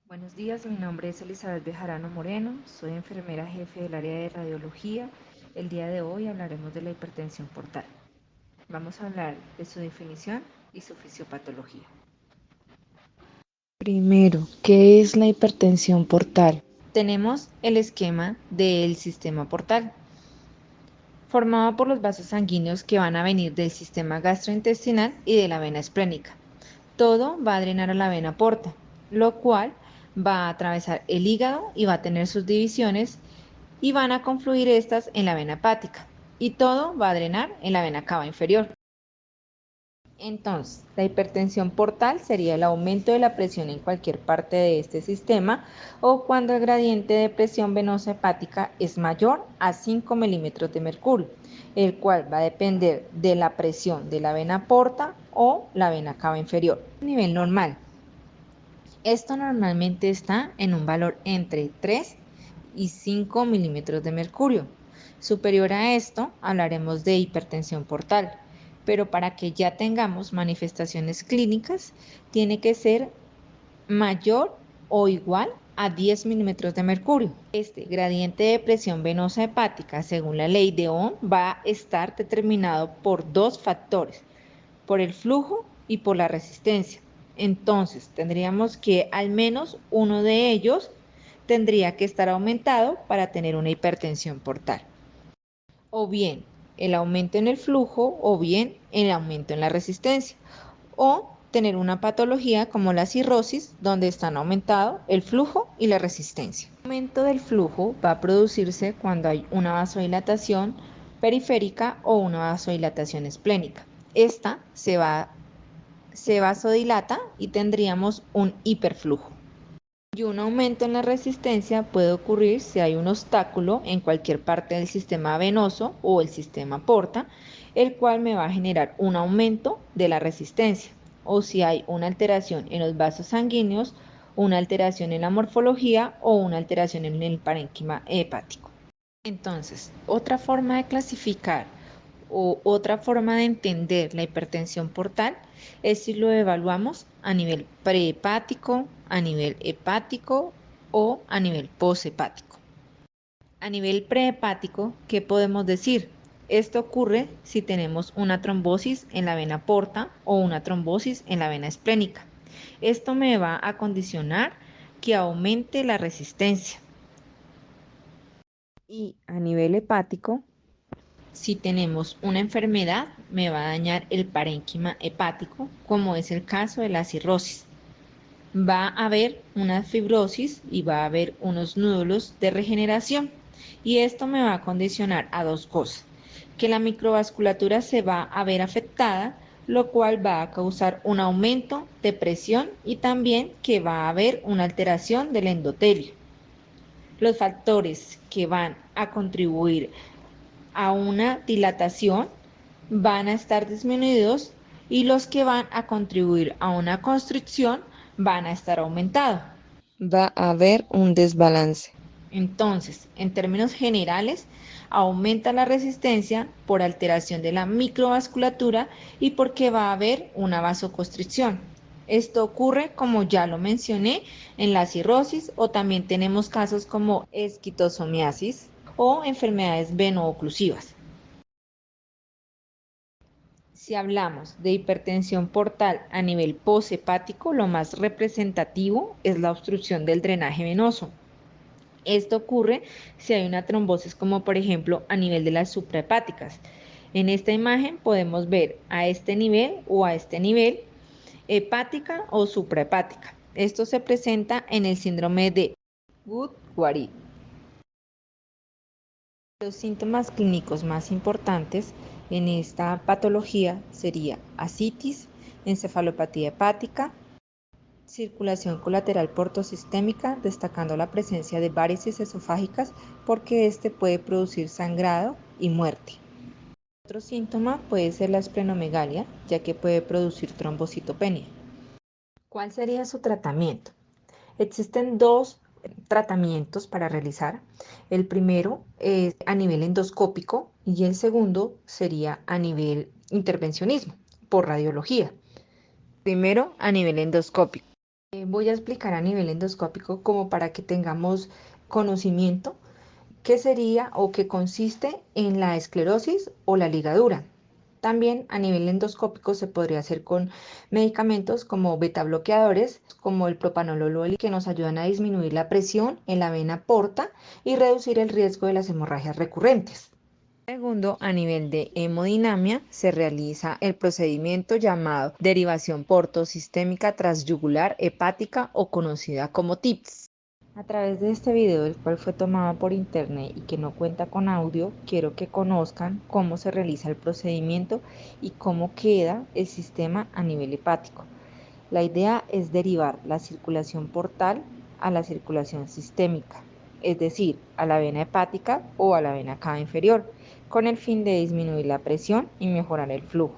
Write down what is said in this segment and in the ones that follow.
Buenos días, mi nombre es Elizabeth Bejarano Moreno, soy enfermera jefe del área de radiología. El día de hoy hablaremos de la hipertensión portal. Vamos a hablar de su definición y su fisiopatología. Primero, ¿qué es la hipertensión portal? Tenemos el esquema del sistema portal, formado por los vasos sanguíneos que van a venir del sistema gastrointestinal y de la vena esplénica. Todo va a drenar a la vena porta, lo cual va a atravesar el hígado y va a tener sus divisiones y van a confluir estas en la vena hepática y todo va a drenar en la vena cava inferior. Entonces, la hipertensión portal sería el aumento de la presión en cualquier parte de este sistema o cuando el gradiente de presión venosa hepática es mayor a 5 milímetros de mercurio, el cual va a depender de la presión de la vena porta o la vena cava inferior. A nivel normal, esto normalmente está en un valor entre 3 y 5 milímetros de mercurio. Superior a esto, hablaremos de hipertensión portal, pero para que ya tengamos manifestaciones clínicas, tiene que ser mayor o igual a 10 milímetros de mercurio. Este gradiente de presión venosa hepática, según la ley de Ohm, va a estar determinado por dos factores, por el flujo y por la resistencia. Entonces, tendríamos que al menos uno de ellos tendría que estar aumentado para tener una hipertensión portal. O bien el aumento en el flujo o bien el aumento en la resistencia. O tener una patología como la cirrosis, donde están aumentado el flujo y la resistencia. El aumento del flujo va a producirse cuando hay una vasodilatación periférica o una vasodilatación esplénica. Esta se vasodilata y tendríamos un hiperflujo. Y un aumento en la resistencia puede ocurrir si hay un obstáculo en cualquier parte del sistema venoso o el sistema porta, el cual me va a generar un aumento de la resistencia, o si hay una alteración en los vasos sanguíneos, una alteración en la morfología o una alteración en el parénquima hepático. Entonces, otra forma de clasificar o otra forma de entender la hipertensión portal es si lo evaluamos a nivel prehepático, a nivel hepático o a nivel poshepático. A nivel prehepático, ¿qué podemos decir? Esto ocurre si tenemos una trombosis en la vena porta o una trombosis en la vena esplénica. Esto me va a condicionar que aumente la resistencia. Y a nivel hepático, si tenemos una enfermedad, me va a dañar el parénquima hepático, como es el caso de la cirrosis. Va a haber una fibrosis y va a haber unos nódulos de regeneración. Y esto me va a condicionar a dos cosas: que la microvasculatura se va a ver afectada, lo cual va a causar un aumento de presión y también que va a haber una alteración del endotelio. Los factores que van a contribuir a una dilatación van a estar disminuidos y los que van a contribuir a una constricción van a estar aumentados. Va a haber un desbalance. Entonces, en términos generales, aumenta la resistencia por alteración de la microvasculatura y porque va a haber una vasoconstricción. Esto ocurre, como ya lo mencioné, en la cirrosis, o también tenemos casos como esquistosomiasis o enfermedades veno-oclusivas. Si hablamos de hipertensión portal a nivel poshepático, lo más representativo es la obstrucción del drenaje venoso. Esto ocurre si hay una trombosis, como por ejemplo a nivel de las suprahepáticas. En esta imagen podemos ver a este nivel o a este nivel hepática o suprahepática. Esto se presenta en el síndrome de Wood-Guarid. Los síntomas clínicos más importantes en esta patología sería ascitis, encefalopatía hepática, circulación colateral portosistémica, destacando la presencia de varices esofágicas porque este puede producir sangrado y muerte. Otro síntoma puede ser la esplenomegalia, ya que puede producir trombocitopenia. ¿Cuál sería su tratamiento? Existen dos tratamientos para realizar. El primero es a nivel endoscópico y el segundo sería a nivel intervencionismo por radiología. Primero a nivel endoscópico. Voy a explicar a nivel endoscópico como para que tengamos conocimiento qué sería o qué consiste en la esclerosis o la ligadura. También a nivel endoscópico se podría hacer con medicamentos como beta bloqueadores, como el propanolol, que nos ayudan a disminuir la presión en la vena porta y reducir el riesgo de las hemorragias recurrentes. Segundo, a nivel de hemodinamia, se realiza el procedimiento llamado derivación portosistémica transyugular hepática o conocida como TIPS. A través de este video, el cual fue tomado por internet y que no cuenta con audio, quiero que conozcan cómo se realiza el procedimiento y cómo queda el sistema a nivel hepático. La idea es derivar la circulación portal a la circulación sistémica, es decir, a la vena hepática o a la vena cava inferior, con el fin de disminuir la presión y mejorar el flujo.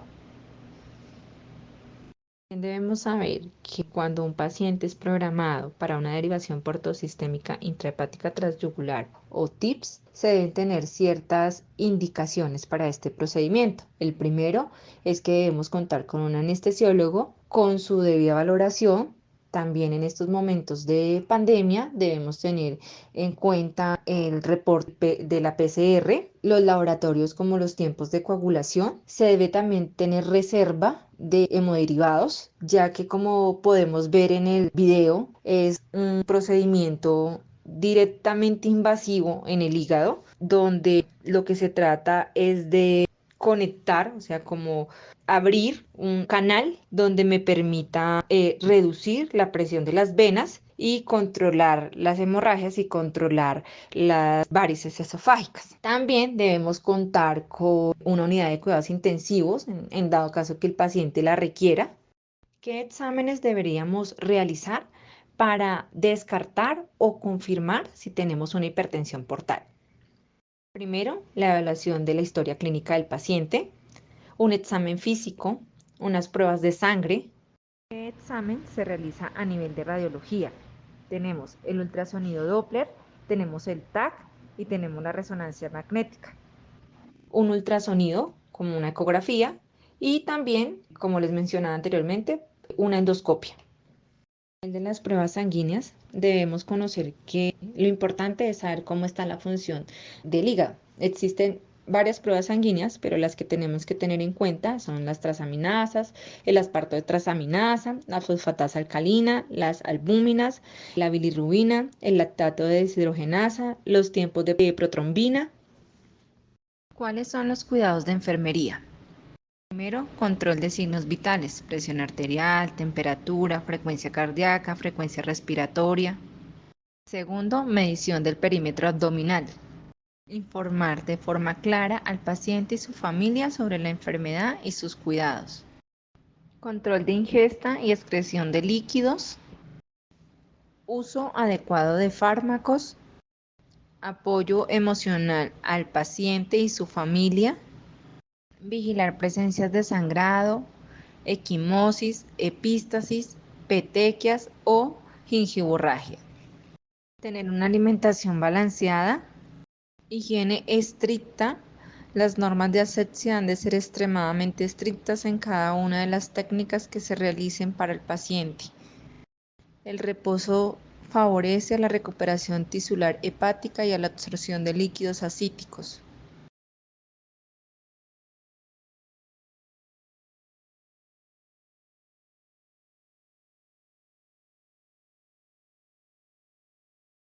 Debemos saber que cuando un paciente es programado para una derivación portosistémica intrahepática transyugular o TIPS, se deben tener ciertas indicaciones para este procedimiento. El primero es que debemos contar con un anestesiólogo con su debida valoración. También en estos momentos de pandemia debemos tener en cuenta el reporte de la PCR, los laboratorios como los tiempos de coagulación. Se debe también tener reserva de hemoderivados, ya que como podemos ver en el video, es un procedimiento directamente invasivo en el hígado, donde lo que se trata es de conectar, o sea, como abrir un canal donde me permita reducir la presión de las venas y controlar las hemorragias y controlar las varices esofágicas. También debemos contar con una unidad de cuidados intensivos en dado caso que el paciente la requiera. ¿Qué exámenes deberíamos realizar para descartar o confirmar si tenemos una hipertensión portal? Primero, la evaluación de la historia clínica del paciente, un examen físico, unas pruebas de sangre. Este examen se realiza a nivel de radiología. Tenemos el ultrasonido Doppler, tenemos el TAC y tenemos la resonancia magnética. Un ultrasonido como una ecografía y también, como les mencionaba anteriormente, una endoscopia. De las pruebas sanguíneas, debemos conocer que lo importante es saber cómo está la función del hígado. Existen varias pruebas sanguíneas, pero las que tenemos que tener en cuenta son las transaminasas, el asparto de transaminasa, la fosfatasa alcalina, las albúminas, la bilirrubina, el lactato de deshidrogenasa, los tiempos de protrombina. ¿Cuáles son los cuidados de enfermería? Primero, control de signos vitales, presión arterial, temperatura, frecuencia cardíaca, frecuencia respiratoria. Segundo, medición del perímetro abdominal. Informar de forma clara al paciente y su familia sobre la enfermedad y sus cuidados. Control de ingesta y excreción de líquidos. Uso adecuado de fármacos. Apoyo emocional al paciente y su familia. Vigilar presencias de sangrado, equimosis, epístasis, petequias o gingivorragia. Tener una alimentación balanceada, higiene estricta. Las normas de asepsia han de ser extremadamente estrictas en cada una de las técnicas que se realicen para el paciente. El reposo favorece a la recuperación tisular hepática y a la absorción de líquidos asíticos.